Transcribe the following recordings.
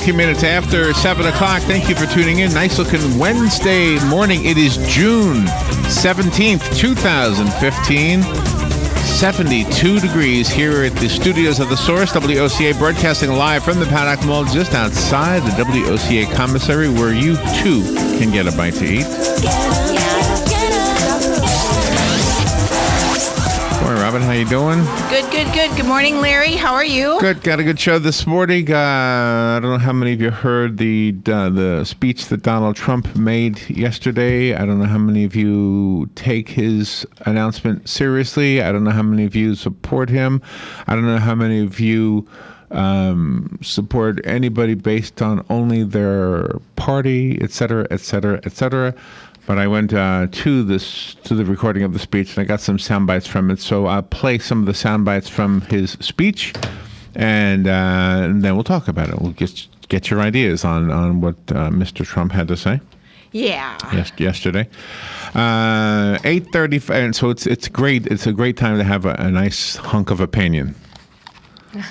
19 minutes after 7 o'clock. Thank you for tuning in. Nice looking Wednesday morning. It is June 17th, 2015. 72 degrees here at the studios of The Source, WOCA, broadcasting live from the Paddock Mall just outside the WOCA commissary, where you too can get a bite to eat. Morning, Robin. How you doing? Good. Good morning, Larry. How are you? Good. Got a good show this morning. I don't know how many of you heard the speech that Donald Trump made yesterday. I don't know how many of you take his announcement seriously. I don't know how many of you support him. I don't know how many of you support anybody based on only their party, et cetera, et cetera, et cetera. But I went to the recording of the speech, and I got some sound bites from it. So I'll play some of the sound bites from his speech, and then we'll talk about it. We'll get your ideas on what Mr. Trump had to say. Yeah. Yesterday, 8:35, and so it's great. It's a great time to have a nice hunk of opinion.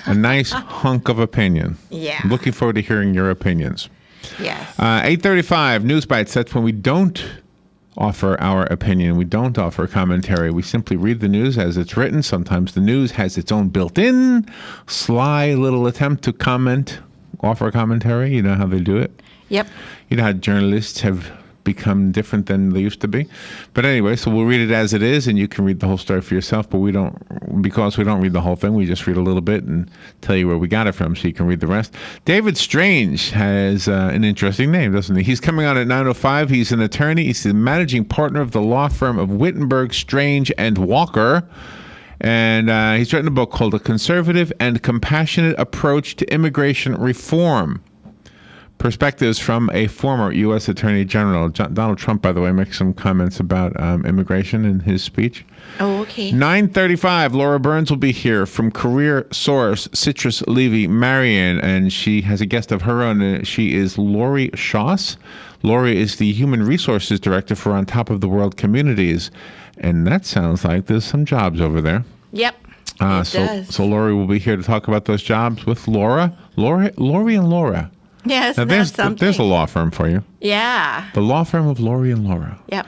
A nice hunk of opinion. Yeah. I'm looking forward to hearing your opinions. Yes. 8:35 News Bites. That's when we don't offer our opinion. We don't offer commentary. We simply read the news as it's written. Sometimes the news has its own built-in, sly little attempt to offer commentary. You know how they do it? Yep. You know how journalists have become different than they used to be. But anyway, so we'll read it as it is, and you can read the whole story for yourself. But because we don't read the whole thing, we just read a little bit and tell you where we got it from, so you can read the rest. David Strange has an interesting name, doesn't he? He's coming on at 9:05. He's an attorney. He's the managing partner of the law firm of Wittenberg, Strange, and Walker. And he's written a book called A Conservative and Compassionate Approach to Immigration Reform. Perspectives from a former U.S. Attorney General. Donald Trump, by the way, makes some comments about immigration in his speech. Oh, okay. 9:35, Laura Burns will be here from Career Source, Citrus Levy, Marion, and she has a guest of her own. She is Lori Schoss. Lori is the Human Resources Director for On Top of the World Communities, and that sounds like there's some jobs over there. Yep. It does. So Lori will be here to talk about those jobs with Lori and Laura. Yes, now, that's something. There's a law firm for you. Yeah. The law firm of Lori and Laura. Yep.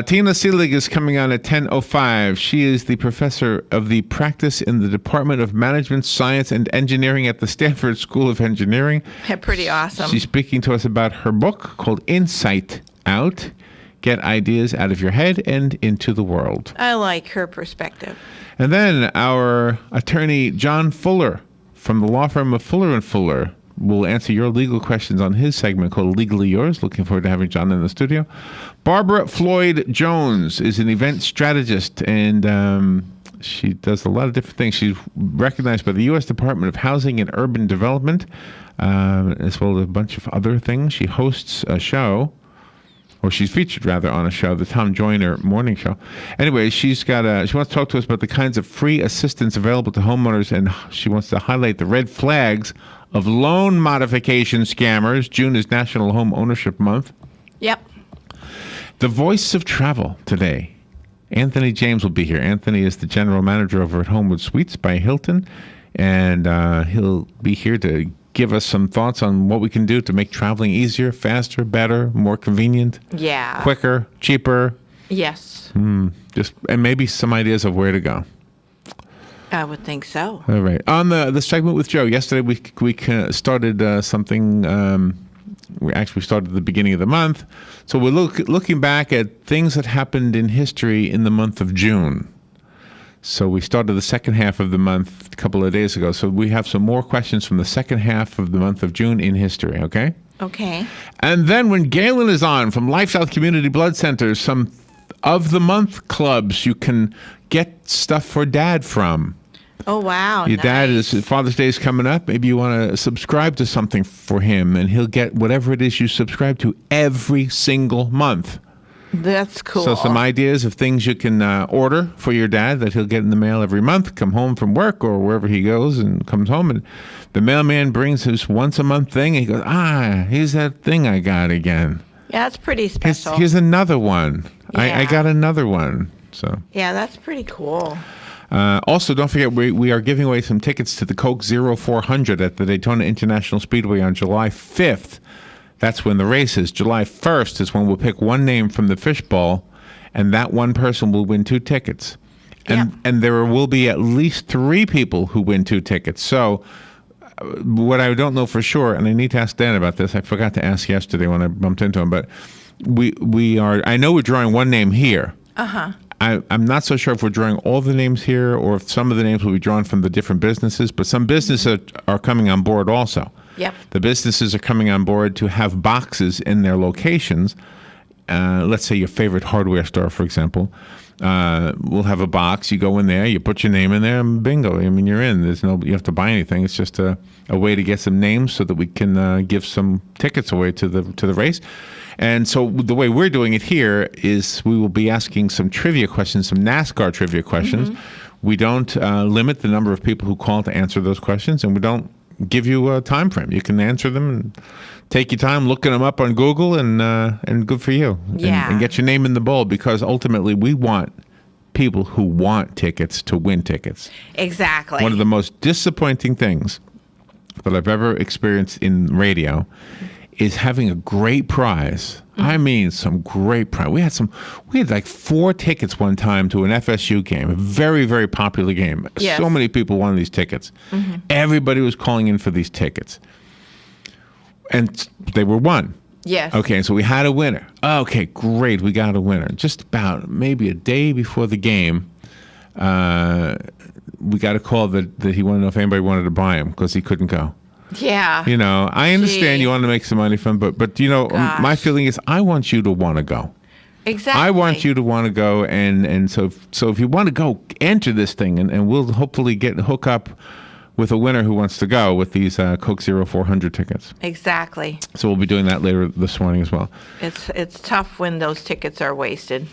Tina Seelig is coming on at 10:05. She is the professor of the practice in the Department of Management, Science, and Engineering at the Stanford School of Engineering. Pretty awesome. She's speaking to us about her book called Insight Out. Get ideas out of your head and into the world. I like her perspective. And then our attorney, John Fuller, from the law firm of Fuller & Fuller, will answer your legal questions on his segment called Legally Yours. Looking forward to having John in the studio. Barbara Floyd Jones is an event strategist, and she does a lot of different things. She's recognized by the U.S. Department of Housing and Urban Development, as well as a bunch of other things. She hosts a show, or she's featured rather on a show, the Tom Joyner Morning Show. Anyway, she wants to talk to us about the kinds of free assistance available to homeowners, and she wants to highlight the red flags of loan modification scammers. June is National Home Ownership Month. Yep. The voice of travel today. Anthony James will be here. Anthony is the general manager over at Homewood Suites by Hilton, and he'll be here to give us some thoughts on what we can do to make traveling easier, faster, better, more convenient, quicker, cheaper. Yes. And maybe some ideas of where to go. I would think so. All right. On the segment with Joe, yesterday we started something. We actually started at the beginning of the month. So we're looking back at things that happened in history in the month of June. So we started the second half of the month a couple of days ago. So we have some more questions from the second half of the month of June in history, okay? Okay. And then when Galen is on from Life South Community Blood Center, some of the month clubs you can get stuff for Dad from. Oh, wow. Your dad Father's Day is coming up. Maybe you want to subscribe to something for him, and he'll get whatever it is you subscribe to every single month. That's cool. So some ideas of things you can order for your dad that he'll get in the mail every month, come home from work or wherever he goes and comes home, and the mailman brings his once a month thing, and he goes, here's that thing I got again. Yeah, that's pretty special. Here's another one. Yeah. I got another one. So yeah, that's pretty cool. Also, don't forget, we are giving away some tickets to the Coke 0400 at the Daytona International Speedway on July 5th. That's when the race is. July 1st is when we'll pick one name from the fishbowl, and that one person will win 2 tickets. And there will be at least 3 people who win 2 tickets. So what I don't know for sure, and I need to ask Dan about this. I forgot to ask yesterday when I bumped into him, but we are. I know we're drawing one name here. I'm not so sure if we're drawing all the names here or if some of the names will be drawn from the different businesses, but some businesses are coming on board also. Yep. The businesses are coming on board to have boxes in their locations. Let's say your favorite hardware store, for example. We'll have a box. You go in there, you put your name in there, and bingo. I mean, you're in. You have to buy anything. It's just a way to get some names so that we can give some tickets away to the race. And so the way we're doing it here is we will be asking some trivia questions, some NASCAR trivia questions. We don't limit the number of people who call to answer those questions, and we don't give you a time frame. You can answer them and take your time looking them up on Google, and good for you. And get your name in the bowl, because ultimately we want people who want tickets to win tickets. Exactly. One of the most disappointing things that I've ever experienced in radio is having a great prize. I mean, some great prize. We had like 4 tickets one time to an FSU game, a very, very popular game. Yes. So many people wanted these tickets. Everybody was calling in for these tickets. And they were won. Yes. Okay, so we had a winner. Okay, great, we got a winner. Just about maybe a day before the game, we got a call that he wanted to know if anybody wanted to buy him because he couldn't go. Yeah. You know, I understand you want to make some money from, but you know, my feeling is I want you to want to go. Exactly. I want you to want to go, and so if you want to go, enter this thing, and we'll hopefully hook up with a winner who wants to go with these Coke 0400 tickets. Exactly. So we'll be doing that later this morning as well. It's tough when those tickets are wasted.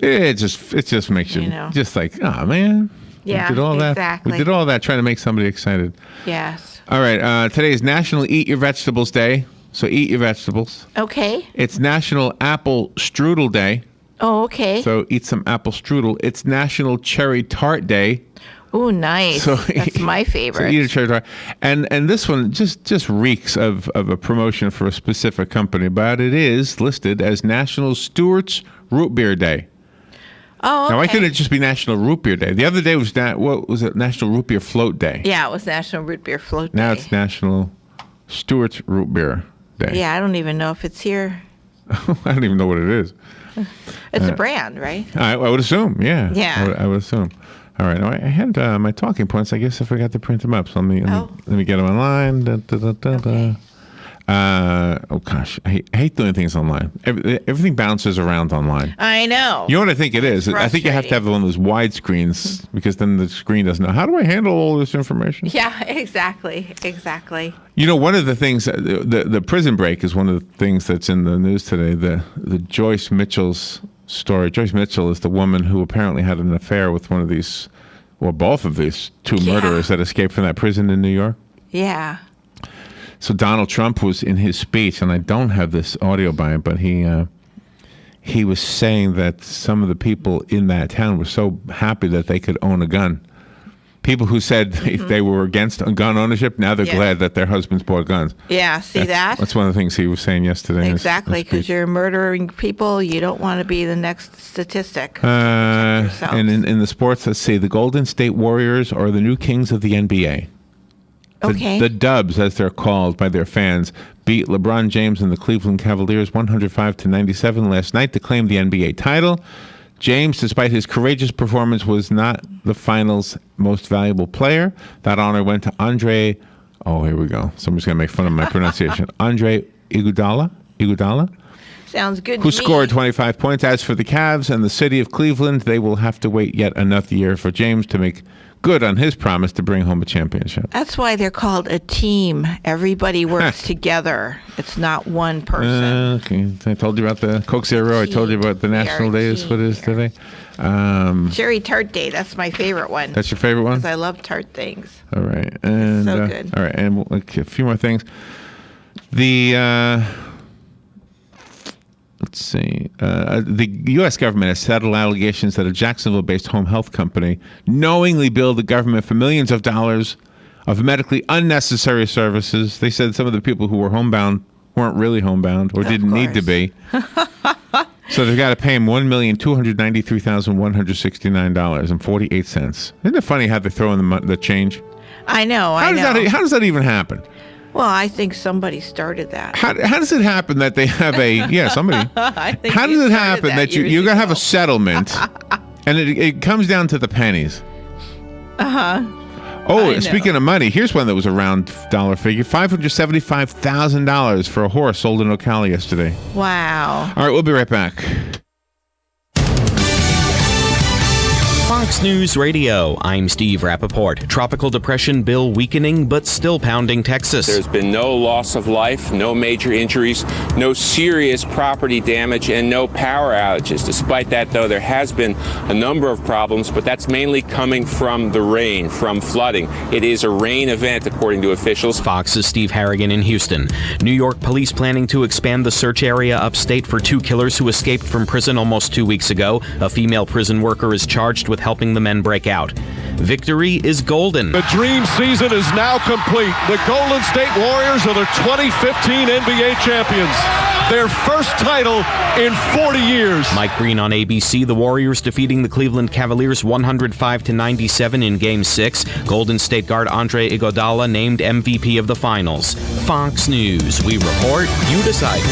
It just makes you just like, oh man. Yeah, we did all exactly. that. We did all that trying to make somebody excited. Yes. All right. Today is National Eat Your Vegetables Day. So eat your vegetables. Okay. It's National Apple Strudel Day. Oh, okay. So eat some apple strudel. It's National Cherry Tart Day. Oh, nice. So, that's my favorite. So eat a cherry tart. And this one just reeks of a promotion for a specific company, but it is listed as National Stewart's Root Beer Day. Oh, okay. Now, why couldn't it just be National Root Beer Day? The other day was what was it? National Root Beer Float Day. Yeah, it was National Root Beer Float Day. Now it's National Stewart's Root Beer Day. Yeah, I don't even know if it's here. I don't even know what it is. It's a brand, right? I would assume, yeah. Yeah. I would assume. All right. Now, I had my talking points. I guess I forgot to print them up. So let me get them online. Okay. Oh gosh, I hate doing things online. Everything bounces around online. I know. You know what I think it is? I think you have to have one of those wide screens because then the screen doesn't know. How do I handle all this information? Yeah, exactly. You know, one of the things, the prison break is one of the things that's in the news today. The Joyce Mitchell's story. Joyce Mitchell is the woman who apparently had an affair with one of these, or both of these 2 murderers that escaped from that prison in New York. Yeah. So Donald Trump was in his speech, and I don't have this audio by him, but he was saying that some of the people in that town were so happy that they could own a gun. People who said they were against gun ownership, now they're glad that their husbands bought guns. Yeah, that's one of the things he was saying yesterday. Exactly, because you're murdering people. You don't want to be the next statistic. And in the sports, let's see, the Golden State Warriors are the new kings of the NBA. The Dubs, as they're called by their fans, beat LeBron James and the Cleveland Cavaliers 105-97 last night to claim the NBA title. James, despite his courageous performance, was not the finals' most valuable player. That honor went to Andre. Oh, here we go. Somebody's going to make fun of my pronunciation. Andre Iguodala. Sounds good. Who scored 25 points. As for the Cavs and the city of Cleveland, they will have to wait yet another year for James to make good on his promise to bring home a championship. That's why they're called a team. Everybody works together. It's not one person. Okay. I told you about the Coke Zero. I told you about the National Day is what it is today. Cherry Tart Day. That's my favorite one. That's your favorite one? Because I love tart things. All right. And, it's so good. All right. And a few more things. let's see. The U.S. government has settled allegations that a Jacksonville-based home health company knowingly billed the government for millions of dollars of medically unnecessary services. They said some of the people who were homebound weren't really homebound or didn't need to be. So they've got to pay him $1,293,169.48. Isn't it funny how they throw in the change? I know. How does that even happen? Well, I think somebody started that. How does it happen that they have somebody? I think how does it happen that you're going to have a ago. settlement and it comes down to the pennies? Oh, speaking of money, here's one that was a round dollar figure. $575,000 for a horse sold in Ocala yesterday. Wow. All right, we'll be right back. Fox News Radio, I'm Steve Rappaport. Tropical depression bill weakening, but still pounding Texas. There's been no loss of life, no major injuries, no serious property damage, and no power outages. Despite that, though, there has been a number of problems, but that's mainly coming from the rain, from flooding. It is a rain event, according to officials. Fox's Steve Harrigan in Houston. New York police planning to expand the search area upstate for 2 killers who escaped from prison almost 2 weeks ago. A female prison worker is charged with helping the men break out. Victory is golden. The dream season is now complete. The Golden State Warriors are the 2015 NBA champions. Their first title in 40 years. Mike Breen on ABC. The Warriors defeating the Cleveland Cavaliers 105-97 in Game 6. Golden State guard Andre Iguodala named MVP of the finals. Fox News. We report, you decide.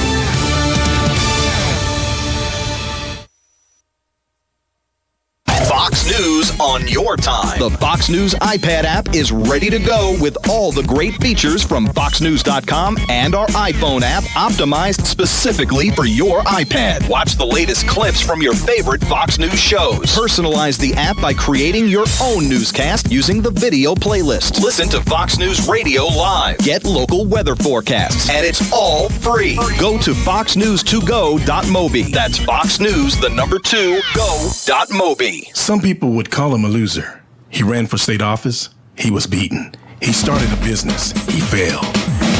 Fox News on your time. The Fox News iPad app is ready to go with all the great features from FoxNews.com and our iPhone app optimized specifically for your iPad. Watch the latest clips from your favorite Fox News shows. Personalize the app by creating your own newscast using the video playlist. Listen to Fox News Radio live. Get local weather forecasts. And it's all free. Go to foxnews2go.mobi. That's foxnews2go.mobi. Some people would call him a loser. He ran for state office. He was beaten. He started a business. He failed.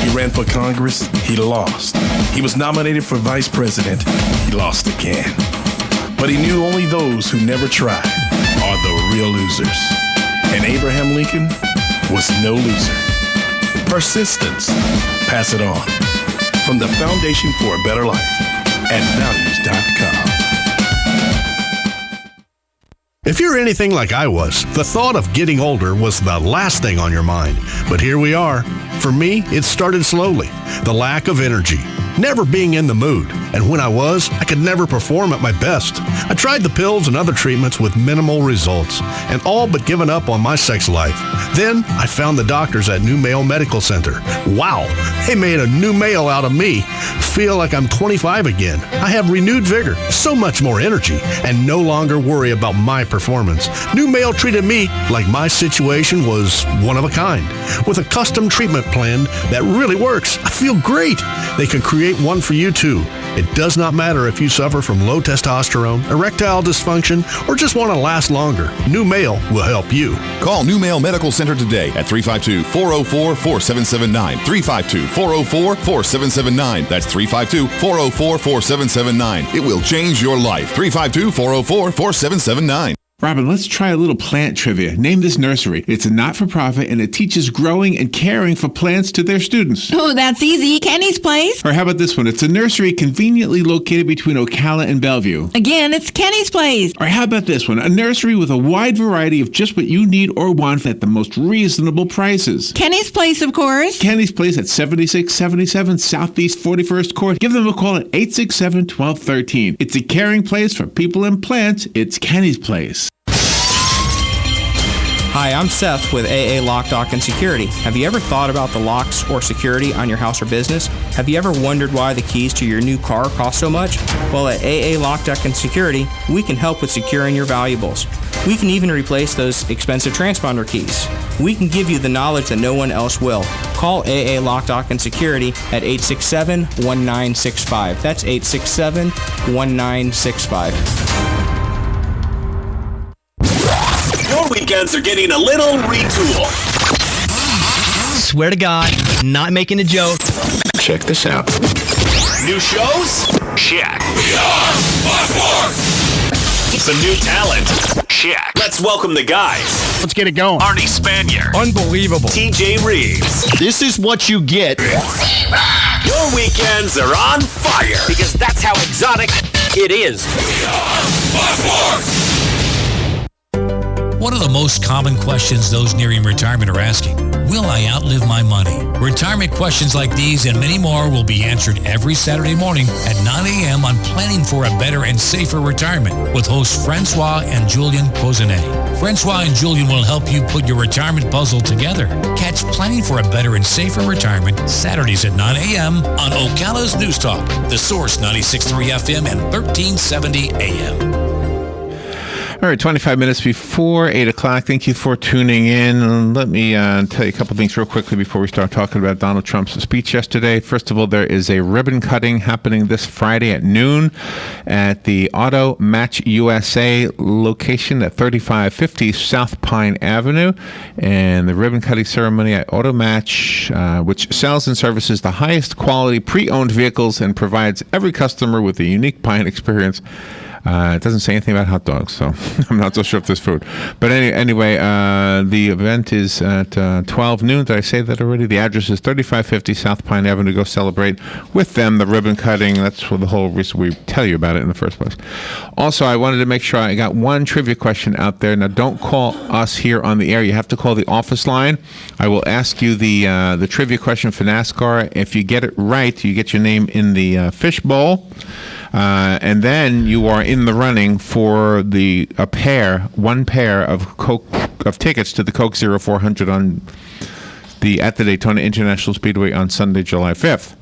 He ran for Congress. He lost. He was nominated for vice president. He lost again. But he knew only those who never tried are the real losers. And Abraham Lincoln was no loser. Persistence. Pass it on. From the Foundation for a Better Life at values.com. If you're anything like I was, the thought of getting older was the last thing on your mind. But here we are. For me, it started slowly. The lack of energy, never being in the mood. And when I was, I could never perform at my best. I tried the pills and other treatments with minimal results, and all but given up on my sex life. Then I found the doctors at New Male Medical Center. Wow, they made a new male out of me. Feel like I'm 25 again. I have renewed vigor, so much more energy, and no longer worry about my performance. New Male treated me like my situation was one of a kind, with a custom treatment plan that really works. I feel great. They can create one for you too. It does not matter if you suffer from low testosterone, erectile dysfunction, or just want to last longer. New Male will help you. Call New Male Medical Center today at 352-404-4779. 352-404-4779. That's 352-404-4779. It will change your life. 352-404-4779. Robin, let's try a little plant trivia. Name this nursery. It's a not-for-profit, and it teaches growing and caring for plants to their students. Oh, that's easy. Kenny's Place. Or how about this one? It's a nursery conveniently located between Ocala and Bellevue. Again, it's Kenny's Place. Or how about this one? A nursery with a wide variety of just what you need or want at the most reasonable prices. Kenny's Place, of course. Kenny's Place at 7677 Southeast 41st Court. Give them a call at 867-1213. It's a caring place for people and plants. It's Kenny's Place. Hi, I'm Seth with AA Lock, Dock, and Security. Have you ever thought about the locks or security on your house or business? Have you ever wondered why the keys to your new car cost so much? Well, at AA Lock, Dock, and Security, we can help with securing your valuables. We can even replace those expensive transponder keys. We can give you the knowledge that no one else will. Call AA Lock, Dock, and Security at 867-1965. That's 867-1965. Your weekends are getting a little retool. Swear to God, not making a joke. Check this out. New shows? Check. Some new talent. Check. Let's welcome the guys. Let's get it going. Arnie Spanier. Unbelievable. TJ Reeves. This is what you get. Your weekends are on fire. Because that's how exotic it is. One of the most common questions those nearing retirement are asking, will I outlive my money? Retirement questions like these and many more will be answered every Saturday morning at 9 a.m. on Planning for a Better and Safer Retirement with hosts Francois and Julian Cozenet. Francois and Julian will help you put your retirement puzzle together. Catch Planning for a Better and Safer Retirement Saturdays at 9 a.m. on Ocala's News Talk, The Source 96.3 FM and 1370 AM. All right, 25 minutes before 8 o'clock. Thank you for tuning in. Let me tell you a couple things real quickly before we start talking about Donald Trump's speech yesterday. First of all, there is a ribbon cutting happening this Friday at noon at the Auto Match USA location at 3550 South Pine Avenue. And the ribbon cutting ceremony at Auto Match, which sells and services the highest quality pre-owned vehicles and provides every customer with a unique buying experience. It doesn't say anything about hot dogs, so I'm not so sure if there's food. But anyway, the event is at 12 noon. Did I say that already? The address is 3550 South Pine Avenue. Go celebrate with them, the ribbon cutting. That's for the whole reason we tell you about it in the first place. Also, I wanted to make sure I got one trivia question out there. Now, don't call us here on the air. You have to call the office line. I will ask you the trivia question for NASCAR. If you get it right, you get your name in the fishbowl. And then you are in the running for one pair of tickets to the Coke 0400 at the Daytona International Speedway on Sunday, July 5th.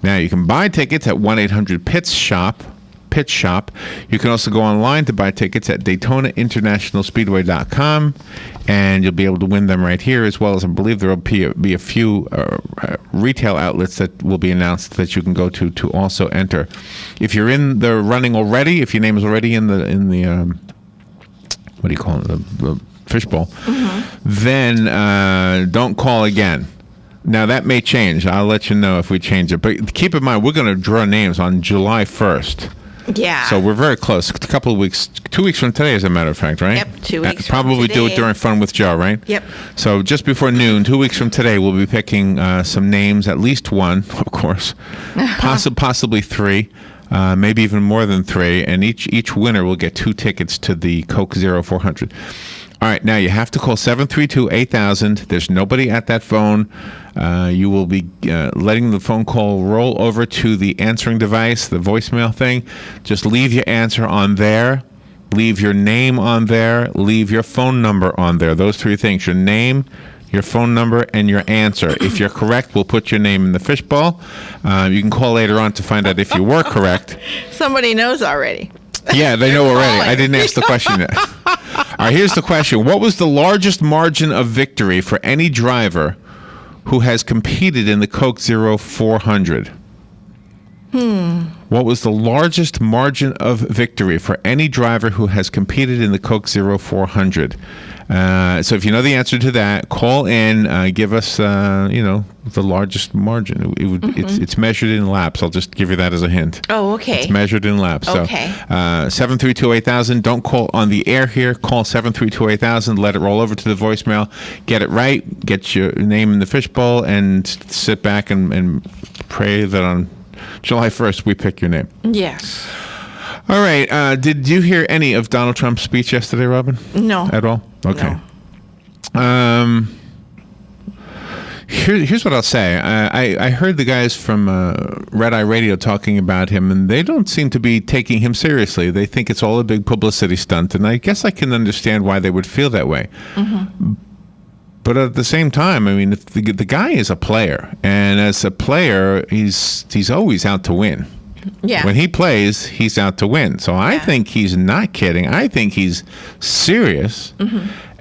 Now you can buy tickets at 1-800-PITS Shop. You can also go online to buy tickets at DaytonaInternationalSpeedway.com, and you'll be able to win them right here, as well as I believe there will be a few retail outlets that will be announced that you can go to also enter. If you're in the running already, if your name is already in the what do you call it, the fishbowl, then don't call again. Now, that may change. I'll let you know if we change it. But keep in mind, we're going to draw names on July 1st. Yeah. So we're very close. A couple of weeks, 2 weeks from today, as a matter of fact, right? Yep, 2 weeks Probably from today. do it during Fun with Joe, right? Yep. So just before noon, 2 weeks from today, we'll be picking some names, at least one, of course, possibly three, maybe even more than three, and each winner will get 2 tickets to the Coke 0400. All right, now you have to call 732-8000. There's nobody at that phone. You will be letting the phone call roll over to the answering device, the voicemail thing. Just leave your answer on there. Leave your name on there. Leave your phone number on there. Those 3 things: your name, your phone number, and your answer. If you're correct, we'll put your name in the fishbowl. You can call later on to find out if you were correct. Somebody knows already. Yeah, they know already. I didn't ask the question yet. All right, here's the question. What was the largest margin of victory for any driver who has competed in the Coke 0400? What was the largest margin of victory for any driver who has competed in the Coke 0400? So if you know the answer to that, call in, give us, the largest margin. It's measured in laps. I'll just give you that as a hint. Oh, okay. It's measured in laps. Okay. So 732-8000. Don't call on the air here. Call 732-8000. Let it roll over to the voicemail. Get it right. Get your name in the fishbowl and sit back and pray that on July 1st we pick your name. Yes. All right. Did you hear any of Donald Trump's speech yesterday, Robin? No. At all? Okay. No. Here's what I'll say. I heard the guys from Red Eye Radio talking about him, and they don't seem to be taking him seriously. They think it's all a big publicity stunt, and I guess I can understand why they would feel that way. But at the same time, I mean, if the guy is a player, and as a player, he's always out to win. Yeah. When he plays, he's out to win. So I think he's not kidding. I think he's serious.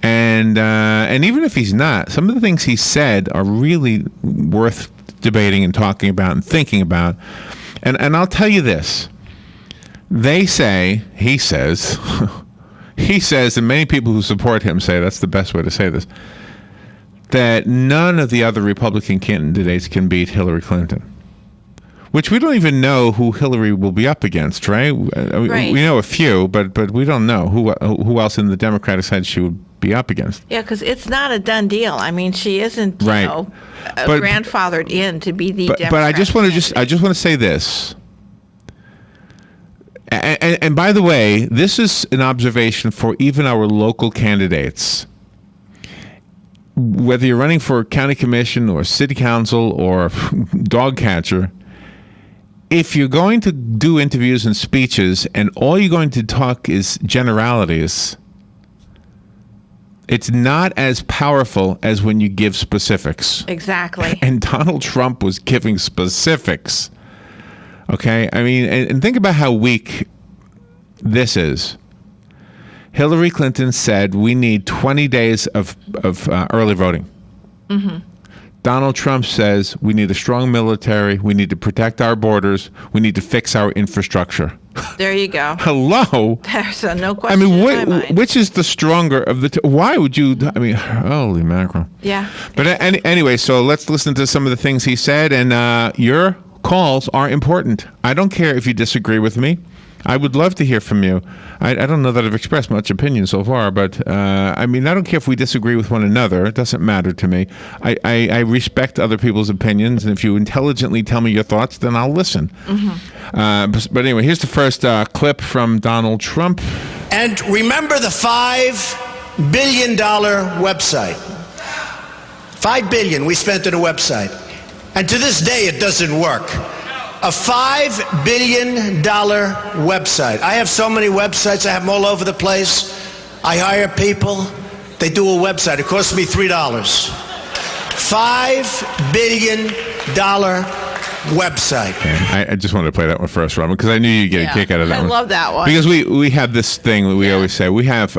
And even if he's not, some of the things he said are really worth debating and talking about and thinking about. And I'll tell you this. He says, and many people who support him say, that's the best way to say this, that none of the other Republican candidates can beat Hillary Clinton. which we don't even know who Hillary will be up against, right? Right. We know a few, but we don't know who else in the Democratic side she would be up against. Yeah, because it's not a done deal. I mean, she isn't, Right. grandfathered in to be the Democratic But I just want to say this. And by the way, this is an observation for even our local candidates. Whether you're running for county commission or city council or dog catcher, if you're going to do interviews and speeches and all you're going to talk is generalities, it's not as powerful as when you give specifics. Exactly. And Donald Trump was giving specifics. Okay? I mean, and think about how weak this is. Hillary Clinton said we need 20 days of early voting. Mm-hmm. Donald Trump says we need a strong military, we need to protect our borders, we need to fix our infrastructure. There you go. Hello? There's no I question mean, in my mind. which is the stronger of the two? Why would you? I mean, holy mackerel. Yeah. But anyway, so let's listen to some of the things he said, and your calls are important. I don't care if you disagree with me. I would love to hear from you. I don't know that I've expressed much opinion so far, but I mean, I don't care if we disagree with one another. It doesn't matter to me. I respect other people's opinions, and if you intelligently tell me your thoughts, then I'll listen. Mm-hmm. But anyway, here's the first clip from Donald Trump. And remember the $5 billion website. $5 billion we spent on a website. And to this day, it doesn't work. A $5 billion website. I have so many websites. I have them all over the place. I hire people. They do a website. It costs me $3. $5 billion website. Okay. I just wanted to play that one first, Robin, because I knew you'd get a kick out of that one. I love that one. Because we have this thing that we always say. We have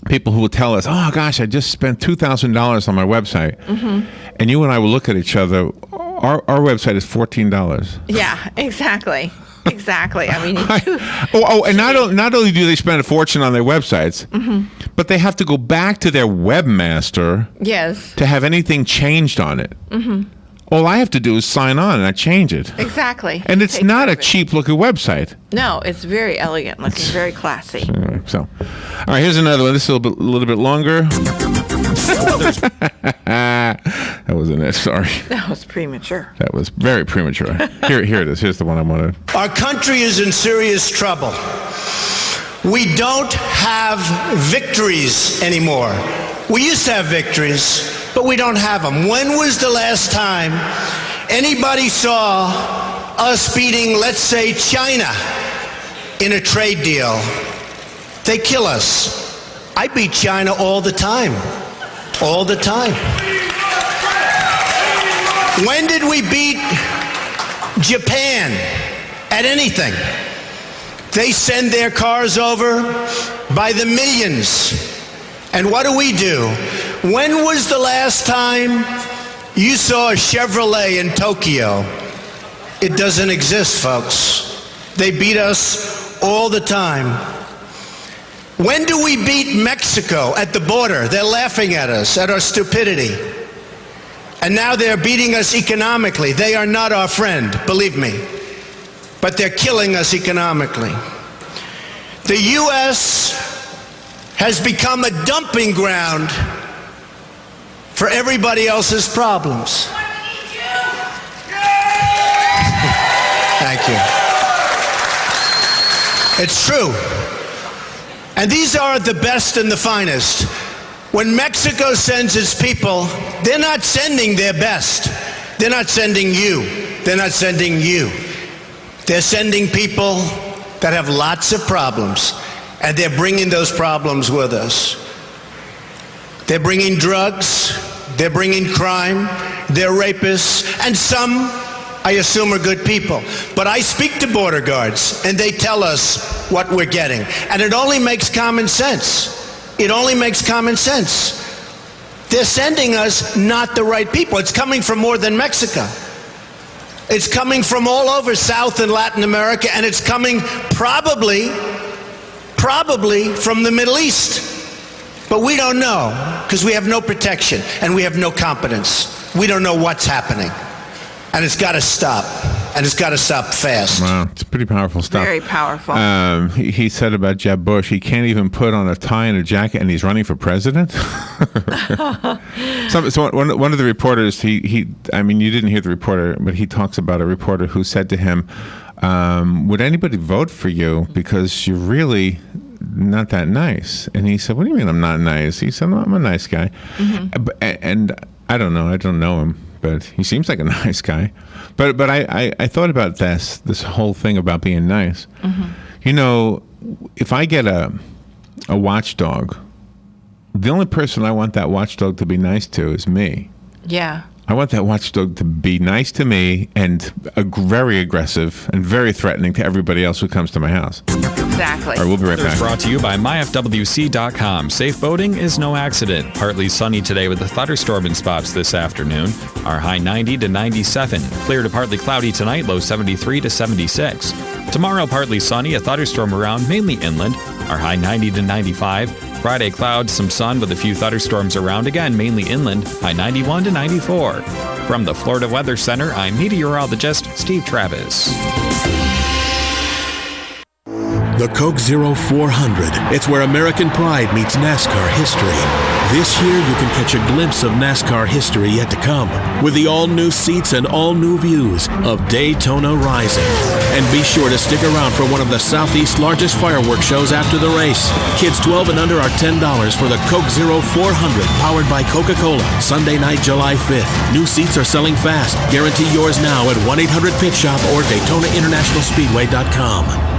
people who will tell us, oh, gosh, I just spent $2,000 on my website. Mm-hmm. And you and I will look at each other. Our website is $14. Yeah, exactly. Exactly. I mean, and not only do they spend a fortune on their websites, mm-hmm. but they have to go back to their webmaster Yes. to have anything changed on it. Mm-hmm. All I have to do is sign on and I change it. Exactly. And it's not a cheap-looking website. No, it's very elegant looking, very classy. Anyway, so, all right, here's another one. This is a little bit longer. That wasn't it. Sorry. That was premature. That was very premature. Here it is. Here's the one I wanted. Our country is in serious trouble. We don't have victories anymore. We used to have victories, but we don't have them. When was the last time anybody saw us beating, let's say, China in a trade deal? They kill us. I beat China all the time. All the time. When did we beat Japan at anything? They send their cars over by the millions. And what do? When was the last time you saw a Chevrolet in Tokyo? It doesn't exist, folks. They beat us all the time. When do we beat Mexico at the border? They're laughing at us, at our stupidity. And now they're beating us economically. They are not our friend, believe me. But they're killing us economically. The U.S. has become a dumping ground for everybody else's problems. Thank you. It's true. And these are the best and the finest. When Mexico sends its people, they're not sending their best. They're not sending you. They're not sending you. They're sending people that have lots of problems, and they're bringing those problems with us. They're bringing drugs, they're bringing crime, they're rapists, and some, I assume, are good people. But I speak to border guards, and they tell us what we're getting. And it only makes common sense. It only makes common sense. They're sending us not the right people. It's coming from more than Mexico. It's coming from all over South and Latin America, and it's coming probably from the Middle East. But we don't know, because we have no protection, and we have no competence. We don't know what's happening. And it's got to stop. and it's got to stop fast. Wow, it's pretty powerful stuff. Very powerful. He said about Jeb Bush, he can't even put on a tie and a jacket, and he's running for president. So one of the reporters, I mean, you didn't hear the reporter, but he talks about a reporter who said to him, would anybody vote for you because you're really not that nice? And he said, what do you mean I'm not nice? He said, no, I'm a nice guy. And I don't know him, but he seems like a nice guy. But I thought about this whole thing about being nice. You know, if I get a watchdog, the only person I want that watchdog to be nice to is me. Yeah. I want that watchdog to be nice to me and very aggressive and very threatening to everybody else who comes to my house. Exactly. All right, we'll be right back. Brought to you by myfwc.com. Safe boating is no accident. Partly sunny today with a thunderstorm in spots this afternoon. Our high 90 to 97. Clear to partly cloudy tonight, low 73 to 76. Tomorrow, partly sunny, a thunderstorm around, mainly inland. Our high 90 to 95. Friday, clouds, some sun with a few thunderstorms around, again, mainly inland, high 91 to 94. From the Florida Weather Center, I'm meteorologist Steve Travis. The Coke Zero 400. It's where American pride meets NASCAR history. This year, you can catch a glimpse of NASCAR history yet to come with the all-new seats and all-new views of Daytona Rising. And be sure to stick around for one of the Southeast's largest fireworks shows after the race. Kids 12 and under are $10 for the Coke Zero 400, powered by Coca-Cola. Sunday night, July 5th. New seats are selling fast. Guarantee yours now at 1-800-PIT-SHOP or DaytonaInternationalSpeedway.com.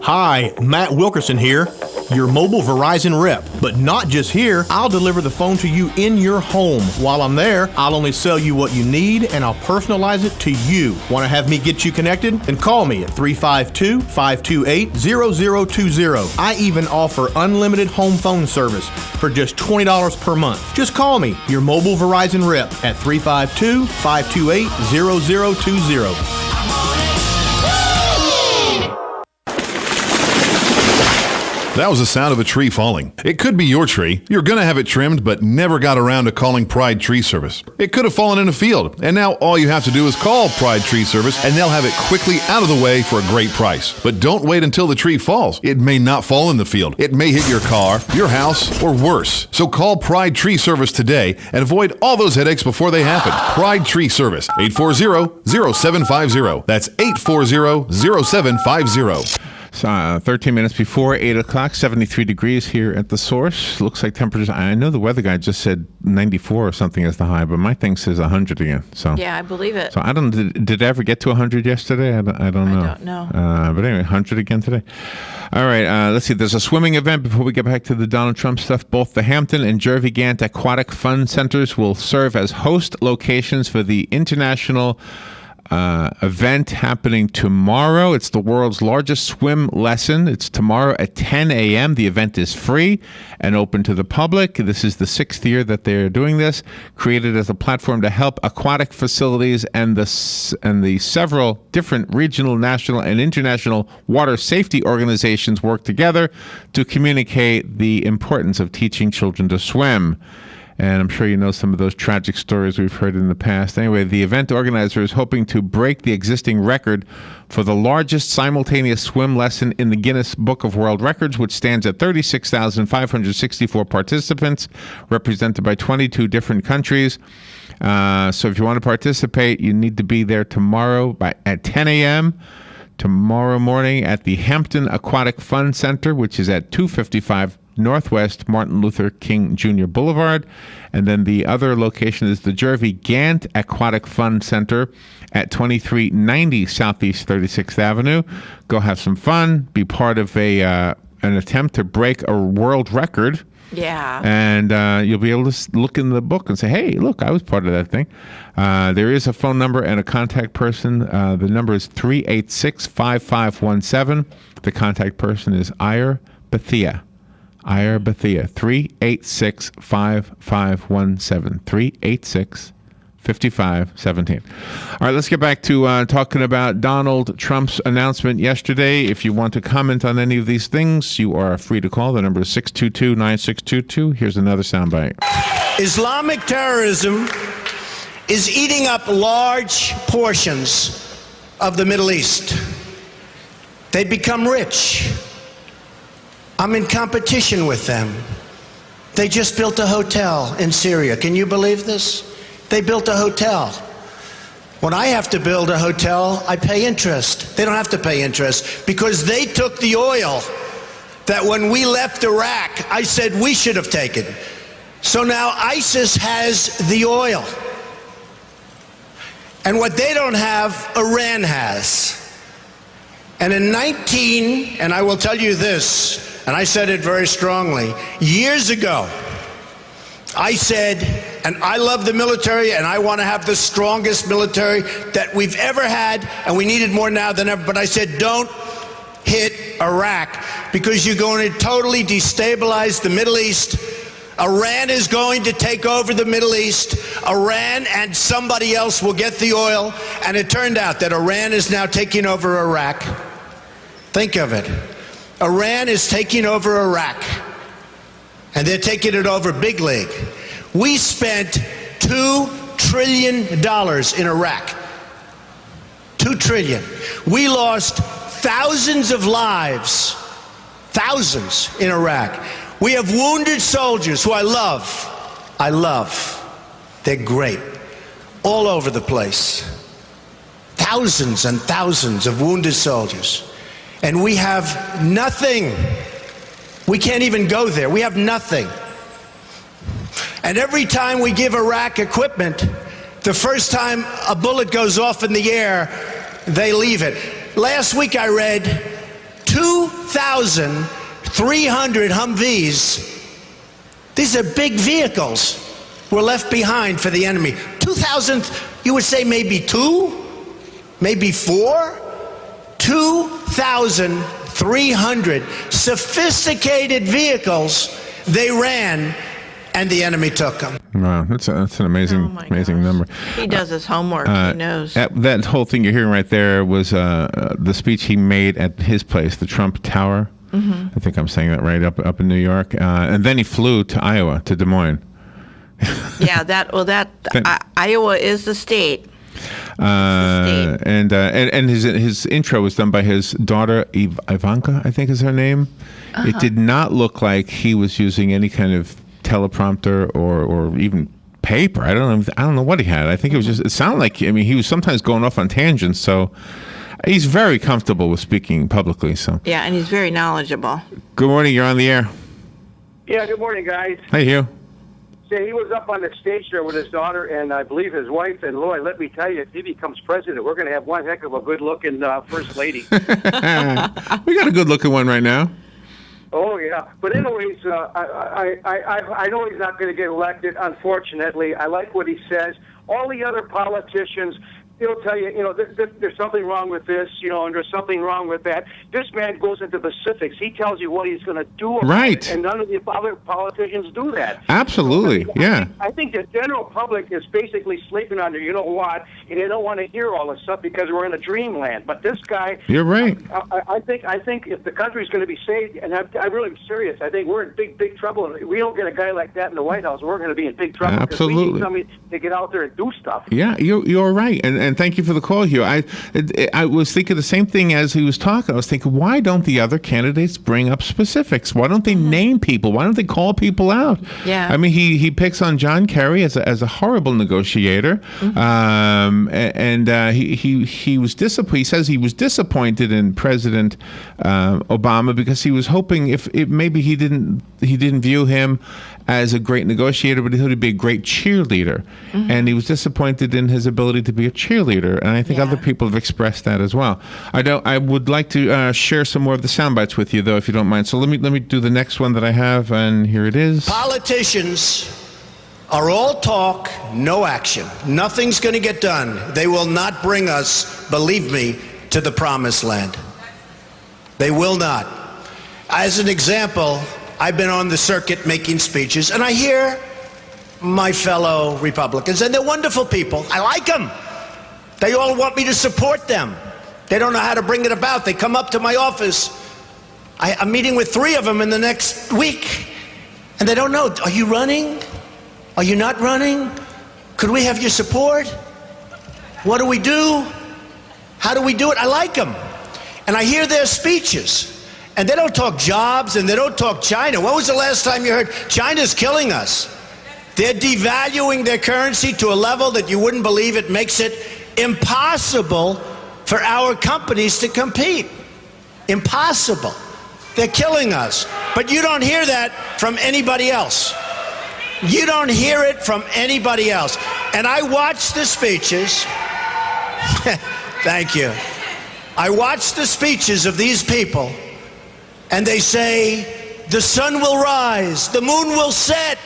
Hi, Matt Wilkerson here, your mobile Verizon rep. But not just here, I'll deliver the phone to you in your home. While I'm there, I'll only sell you what you need and I'll personalize it to you. Want to have me get you connected? Then call me at 352-528-0020. I even offer unlimited home phone service for just $20 per month. Just call me, your mobile Verizon rep, at 352-528-0020. That was the sound of a tree falling. It could be your tree. You're going to have it trimmed, but never got around to calling Pride Tree Service. It could have fallen in a field, and now all you have to do is call Pride Tree Service, and they'll have it quickly out of the way for a great price. But don't wait until the tree falls. It may not fall in the field. It may hit your car, your house, or worse. So call Pride Tree Service today and avoid all those headaches before they happen. Pride Tree Service, 840-0750. That's 840-0750. 13 minutes before 8 o'clock, 73 degrees here at the source. Looks like temperatures, I know the weather guy just said 94 or something as the high, but my thing says 100 again. So yeah, I believe it. So I don't, did it ever get to 100 yesterday? I don't know. I don't know. But anyway, 100 again today. All right, let's see. There's a swimming event before we get back to the Donald Trump stuff. Both the Hampton and Jervey Gant Aquatic Fun Centers will serve as host locations for the international event happening tomorrow. It's the world's largest swim lesson. It's tomorrow at 10 a.m. The event is free and open to the public. This is the 6th year that they're doing this, created as a platform to help aquatic facilities and the several different regional, national, and international water safety organizations work together to communicate the importance of teaching children to swim. And I'm sure you know some of those tragic stories we've heard in the past. Anyway, the event organizer is hoping to break the existing record for the largest simultaneous swim lesson in the Guinness Book of World Records, which stands at 36,564 participants, represented by 22 different countries. So if you want to participate, you need to be there tomorrow at 10 a.m., tomorrow morning at the Hampton Aquatic Fun Center, which is at 255 Northwest Martin Luther King Jr. Boulevard. And then the other location is the Jervey Gant Aquatic Fun Center at 2390 Southeast 36th Avenue. Go have some fun, be part of an attempt to break a world record. Yeah. And you'll be able to look in the book and say, hey, look, I was part of that thing. There is a phone number and a contact person. The number is 386-5517. The contact person is Ira Bethia. 386-5517. 386-5517. All right, let's get back to talking about Donald Trump's announcement yesterday. If you want to comment on any of these things, you are free to call. The number is 622-9622. Here's another soundbite. Islamic terrorism is eating up large portions of the Middle East. They become rich. I'm in competition with them. They just built a hotel in Syria. Can you believe this? They built a hotel. When I have to build a hotel, I pay interest. They don't have to pay interest because they took the oil that when we left Iraq, I said we should have taken. So now ISIS has the oil. And what they don't have, Iran has. And in and I will tell you this, and I said it very strongly, years ago, I said, and I love the military, and I want to have the strongest military that we've ever had, and we need it more now than ever, but I said, don't hit Iraq, because you're going to totally destabilize the Middle East. Iran is going to take over the Middle East. Iran and somebody else will get the oil, and it turned out that Iran is now taking over Iraq. Think of it. Iran is taking over Iraq, and they're taking it over big league. We spent $2 trillion in Iraq. $2 trillion. We lost thousands of lives, thousands in Iraq. We have wounded soldiers who I love. I love. They're great. All over the place. Thousands and thousands of wounded soldiers. And we have nothing. We can't even go there. We have nothing. And every time we give Iraq equipment, the first time a bullet goes off in the air, they leave it. Last week I read 2,300 Humvees. These are big vehicles were left behind for the enemy. 2,000, you would say maybe 2, maybe 4. 2,300 sophisticated vehicles they ran, and the enemy took them. Wow, that's an amazing number. He does his homework. He knows. That whole thing you're hearing right there was the speech he made at his place, the Trump Tower. Mm-hmm. I think I'm saying that right, up in New York. And then he flew to Iowa, to Des Moines. Yeah, Iowa is the state. And his intro was done by his daughter Ivanka, I think is her name. Uh-huh. It did not look like he was using any kind of teleprompter or even paper. I don't know what he had. I think it was just. It sounded like he was sometimes going off on tangents. So he's very comfortable with speaking publicly. So yeah, and he's very knowledgeable. Good morning. You're on the air. Yeah. Good morning, guys. Hey, Hugh. See, he was up on the stage there with his daughter and I believe his wife. And Lloyd, let me tell you, if he becomes president, we're going to have one heck of a good-looking first lady. We got a good-looking one right now. Oh yeah, but anyways, I know he's not going to get elected. Unfortunately, I like what he says. All the other politicians, he'll tell you, there's something wrong with this, and there's something wrong with that. This man goes into specifics. He tells you what he's going to do about right. it, and none of the other politicians do that. Absolutely, yeah. I think the general public is basically sleeping under, you know what, and they don't want to hear all this stuff because we're in a dreamland. But this guy, you're right. I think if the country's going to be saved, and I'm really serious, I think we're in big trouble. And if we don't get a guy like that in the White House, we're going to be in big trouble. Absolutely. We need somebody to get out there and do stuff. Yeah, you're right, and thank you for the call, Hugh. I was thinking the same thing as he was talking. I was thinking, why don't the other candidates bring up specifics? Why don't they name people? Why don't they call people out? Yeah. I mean, he picks on John Kerry as a horrible negotiator, and he was disappointed. He says he was disappointed in President Obama because he was hoping if maybe he didn't view him as a great negotiator, but he thought he'd be a great cheerleader, and he was disappointed in his ability to be a cheerleader. And I think other people have expressed that as well. I would like to share some more of the sound bites with you, though, if you don't mind. So let me do the next one that I have, and here it is. Politicians are all talk, no action. Nothing's going to get done. They will not bring us, believe me, to the promised land. They will not. As an example, I've been on the circuit making speeches, and I hear my fellow Republicans, and they're wonderful people. I like them. They all want me to support them. They don't know how to bring it about. They come up to my office. I'm meeting with 3 of them in the next week, and they don't know. Are you running? Are you not running? Could we have your support? What do we do? How do we do it? I like them. And I hear their speeches. And they don't talk jobs and they don't talk China. When was the last time you heard China's killing us? They're devaluing their currency to a level that you wouldn't believe. It makes it impossible for our companies to compete. Impossible. They're killing us. But you don't hear that from anybody else. You don't hear it from anybody else. And I watch the speeches. Thank you. I watch the speeches of these people, and they say, the sun will rise, the moon will set,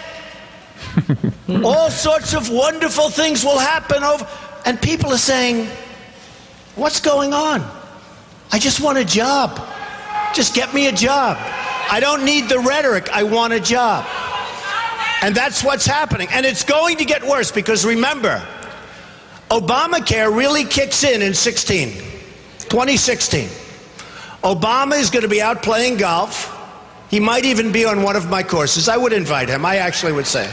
all sorts of wonderful things will happen. And people are saying, what's going on? I just want a job. Just get me a job. I don't need the rhetoric. I want a job. And that's what's happening. And it's going to get worse because remember, Obamacare really kicks in 2016. Obama is going to be out playing golf. He might even be on one of my courses. I would invite him. I actually would say.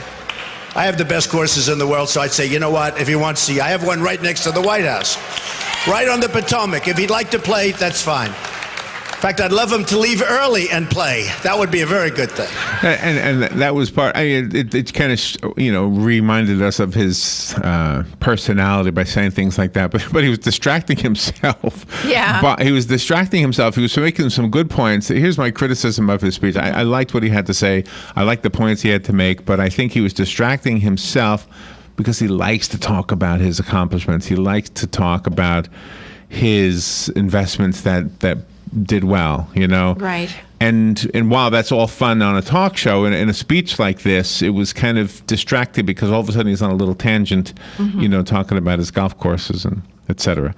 I have the best courses in the world, so I'd say, you know what, if he wants to see, I have one right next to the White House, right on the Potomac. If he'd like to play, that's fine. In fact, I'd love him to leave early and play. That would be a very good thing. And that was part. It kind of reminded us of his personality by saying things like that. But he was distracting himself. Yeah. But he was distracting himself. He was making some good points. Here's my criticism of his speech. I liked what he had to say. I liked the points he had to make. But I think he was distracting himself because he likes to talk about his accomplishments. He likes to talk about his investments that did well, Right. And while that's all fun on a talk show, in a speech like this, it was kind of distracting because all of a sudden he's on a little tangent, talking about his golf courses and et cetera.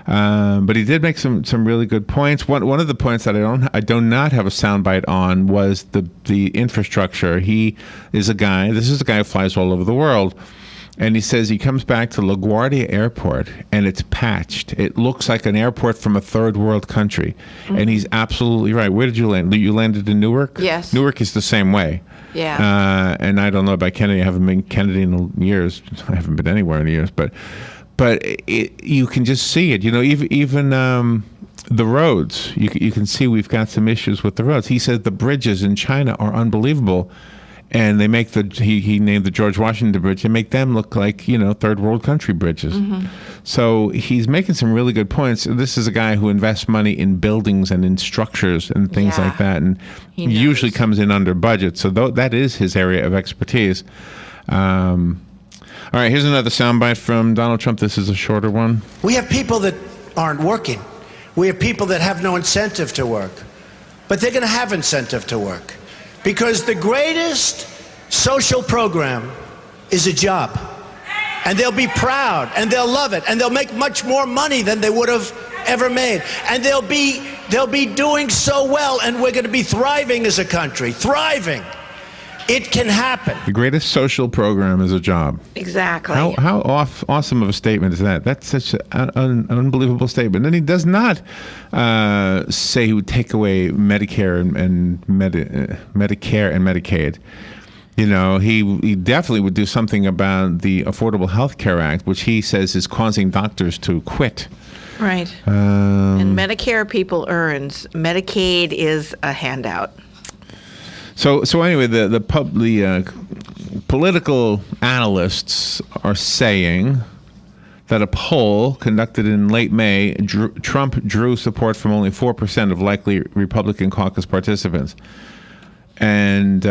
But he did make some really good points. One of the points that I do not have a soundbite on was the infrastructure. This is a guy who flies all over the world. And he says he comes back to LaGuardia Airport, and it's patched. It looks like an airport from a third world country. Mm-hmm. And he's absolutely right. Where did you land? You landed in Newark? Yes. Newark is the same way. Yeah. And I don't know about Kennedy. I haven't been Kennedy in years. I haven't been anywhere in years. But you can just see it. Even the roads. You can see we've got some issues with the roads. He said the bridges in China are unbelievable. And they make he named the George Washington Bridge, and make them look like, third world country bridges. Mm-hmm. So he's making some really good points. This is a guy who invests money in buildings and in structures and things like that, and usually comes in under budget. So that is his area of expertise. All right, here's another soundbite from Donald Trump. This is a shorter one. We have people that aren't working. We have people that have no incentive to work. But they're going to have incentive to work. Because the greatest social program is a job. And they'll be proud, and they'll love it, and they'll make much more money than they would have ever made. And they'll be doing so well, and we're going to be thriving as a country. Thriving. It can happen. The greatest social program is a job. Exactly. How awesome of a statement is that? That's such an unbelievable statement. And he does not say he would take away Medicare and Medicare and Medicaid. He definitely would do something about the Affordable Health Care Act, which he says is causing doctors to quit. Right. And Medicare people earns. Medicaid is a handout. So anyway, the political analysts are saying that a poll conducted in late May, Trump drew support from only 4% of likely Republican caucus participants. And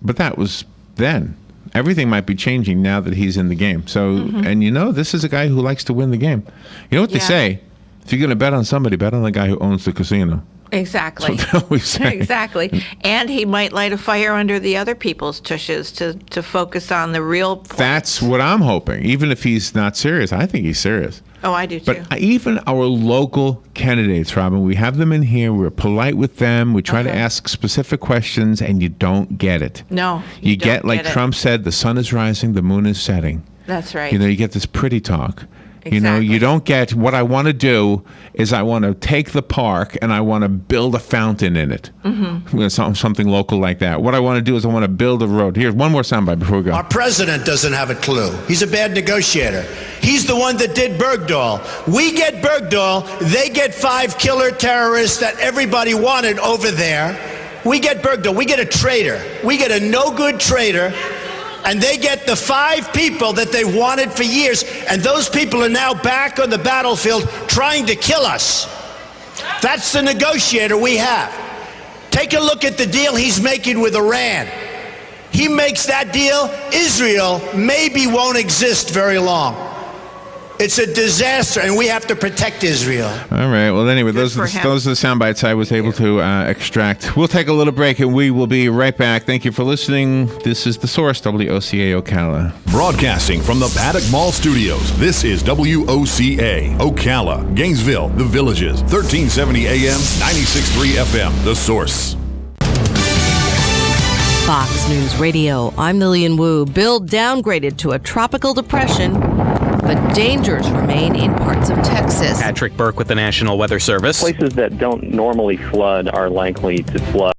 but that was then. Everything might be changing now that he's in the game. So, and this is a guy who likes to win the game. You know what they say? If you're going to bet on somebody, bet on the guy who owns the casino. Exactly. That's what they always say. Exactly. And he might light a fire under the other people's tushes to focus on the real points. That's what I'm hoping. Even if he's not serious, I think he's serious. Oh, I do too. But even our local candidates, Robin, we have them in here. We're polite with them. We try to ask specific questions, and you don't get it. No. You get, like Trump said, the sun is rising, the moon is setting. That's right. You get this pretty talk. You know, you don't get what I want to do is I want to take the park and I want to build a fountain in it. Something local like that. What I want to do is I want to build a road. Here's one more soundbite before we go. Our president doesn't have a clue. He's a bad negotiator. He's the one that did Bergdahl. We get Bergdahl, they get 5 killer terrorists that everybody wanted over there. We get Bergdahl, we get a traitor. We get a no-good traitor, and they get the 5 people that they wanted for years, and those people are now back on the battlefield trying to kill us. That's the negotiator we have. Take a look at the deal he's making with Iran. He makes that deal, Israel maybe won't exist very long. It's a disaster, and we have to protect Israel. All right. Well, anyway, those are the sound bites I was able to extract. We'll take a little break, and we will be right back. Thank you for listening. This is The Source, WOCA Ocala. Broadcasting from the Paddock Mall Studios, this is WOCA Ocala, Gainesville, The Villages, 1370 AM, 96.3 FM, The Source. Fox News Radio, I'm Lillian Wu. Bill downgraded to a tropical depression, but dangers remain in parts of Texas. Patrick Burke with the National Weather Service. Places that don't normally flood are likely to flood.